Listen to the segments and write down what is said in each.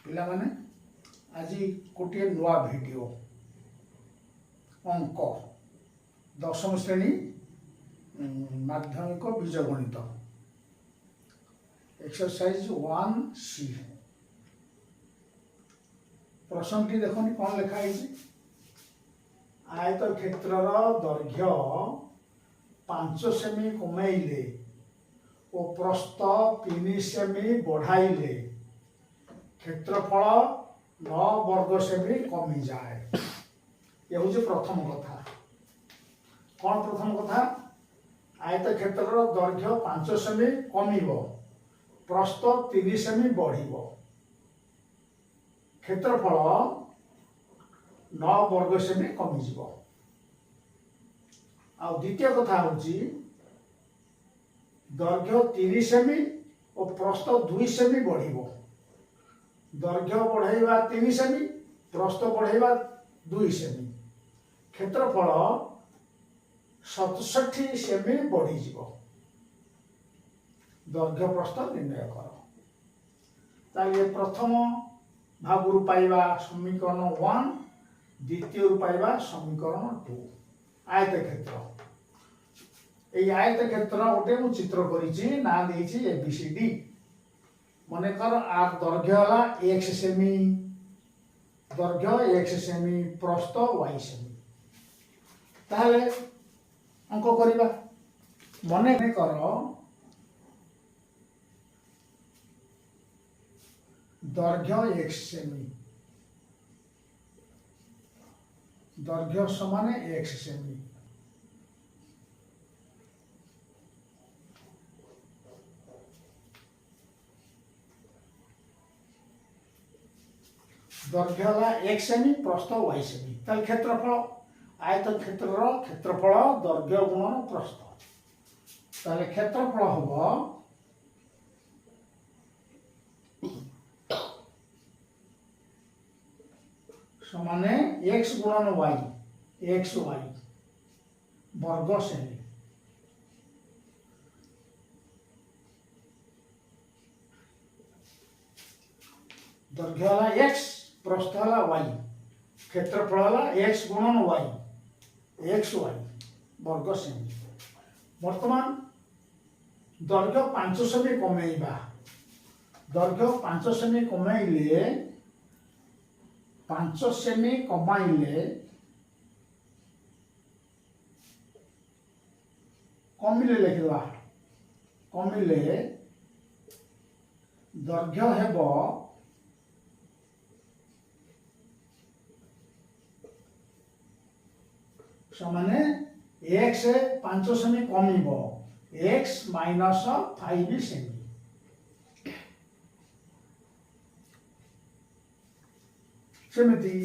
पिला माने आज गोटे नुआ वीडियो अंक दशम श्रेणी माध्यमिक बीजगणित एक्सरसाइज 1C प्रश्नटी देखनी कौन लिखाई आयत क्षेत्र दैर्घ्य 5 सेमी कमेले और प्रस्थ 3 सेमी बढ़ाइले क्षेत्रफल 9 वर्ग सेमी कमी जाए। ये हूँ प्रथम कथा। कौन प्रथम कथा? आयत क्षेत्र दैर्घ्य 5 सेमी कमिब, प्रस्थ 3 सेमी बढ़िब, क्षेत्रफल 9 वर्ग सेमी कमिजिब। आ द्वितीय कथा हूँ दैर्घ्य 3 सेमी और प्रस्थ 2 सेमी बढ़िब। दैर्घ्य बढ़ाइबा 3 सेमी, प्रस्थ बढ़ाइबा 2 सेमी, क्षेत्रफल 67 सेमी बढ़ीजिब। दैर्घ्य प्रस्थ निर्णय कर। ताले प्रथम भागुरु पाइबा समीकरण 1, द्वितीय पाइबा समीकरण 2। आयत क्षेत्र এই आयत क्षेत्र गोटे मु चित्र करिछि ना देछि एबीसीडी। मने कर आर दैर्घ्य हला x सेमी, दैर्घ्य x सेमी, प्रस्थ y सेमी। ताले अंक करिबा। मने कर दैर्घ्य x सेमी, दैर्घ्य समान x सेमी, दैर्घ्य हला x सेमी, प्रस्थ y सेमी। ताल क्षेत्रफल आयत क्षेत्र क्षेत्रफल दैर्घ्य गुणन प्रस्थ। ताले क्षेत्रफल हबो समाने x गुणन y, x y वर्ग सेमी। दैर्घ्य हला x, प्रस्थ हला y, क्षेत्रफल हला x गुणन y, x y वर्ग सेमी। वर्तमान दैर्घ्य 5 सेमी कमेइबा। दैर्घ्य 5 सेमी कमेइले 5 सेमी कमाइले कमिले लिखिबा। कमिले दैर्घ्य हेबो समाने x 5 सेमी कमिबो x माइनस 5 सेमी। सेमिति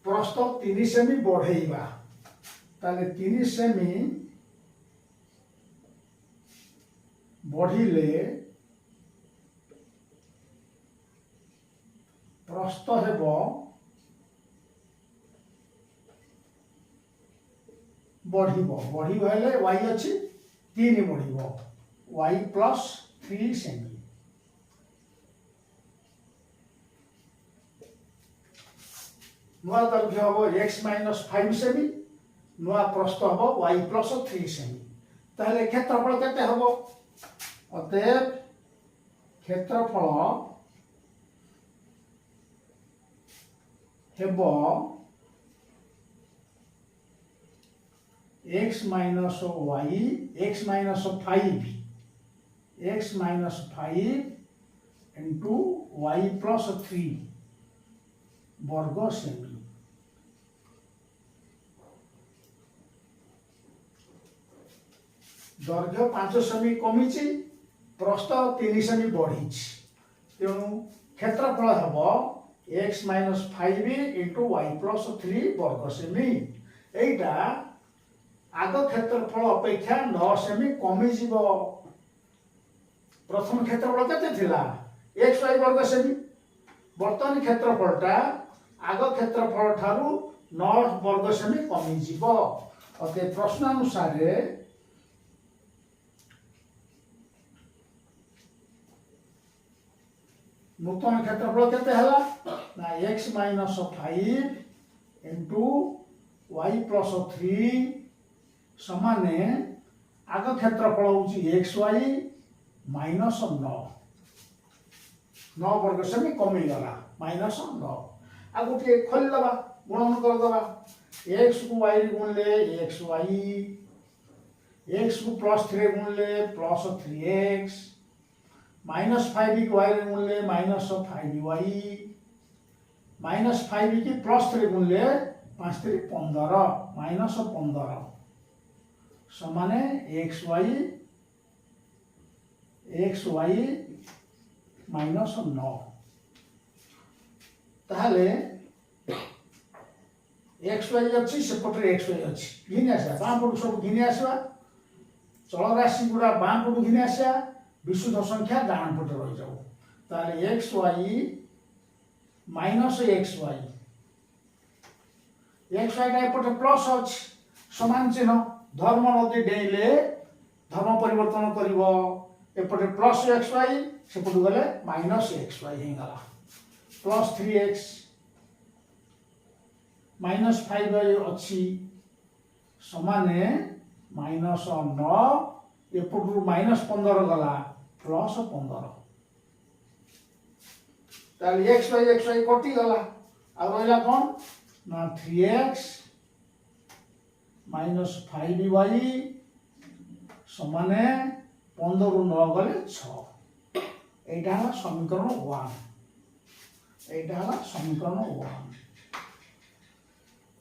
प्रस्थ 3 सेमी बढ़ेइबा। ताले 3 सेमी बढ़िले प्रस्थ हेबो बढ़िबो। बढ़िबो हेले y अछि 3 बढ़िबो, y प्लस 3 सेमी। नुआ दैर्घ्य हबो x माइनस 5 सेमी, नुआ प्रस्थ हबो y प्लस 3 सेमी। ताहले क्षेत्रफल केते हबो? अतएव क्षेत्रफल हेबो x minus y, x minus 5, x minus 5 into y plus 3 वर्ग सेमी। दैर्घ्य 5 सेमी कमिछि, प्रस्थ 3 सेमी बढ़िछि। तेणु क्षेत्रफल हेबो x minus 5 into y plus 3 वर्ग सेमी। एइटा आग क्षेत्रफल अपेक्षा 9 सेमी कमी जीव। प्रथम क्षेत्रफल केते थिला? x y वर्ग सेमी। वर्तमान क्षेत्रफलटा आग क्षेत्रफल ठारू 9 वर्ग सेमी कमी जीव। अते प्रश्न अनुसार 9 नूतन क्षेत्रफल केते हला ना x - 5 into y plus 3 समाने आग क्षेत्रफल होची xy minus 9 9 वर्ग सेमी कमी गला minus 9 आ गोटे खोल दबा गुणन कर दबा x को y रे गुणले xy x को +3 गुणले +3x -5 की y रे गुणले -5y -5 की +3 गुणले 5 3 15 -15 समाने xy -9 ताहले xy अछि सेपटे xy अछि घिनि आसा बाम पटु सब घिनि आसवा चल राशि गुडा बाम पटु घिनि आसा विशुद्ध संख्या डान पटे रहि जाऊ ताले xy xy का एपटे प्लस अछि समान चिन्ह धर्म नदी डेले धर्म परिवर्तन करिवो एपटे प्लस xy सेपटु गले -xy हे गला +3x -5y अछि समाने -9 एपटु -15 गला +15 ताले xy कटि गला आ रहला कोन ना 3x -5y समाने 15 रु 9 गले 6 एटा हला समीकरण 1 एटा हला समीकरण 1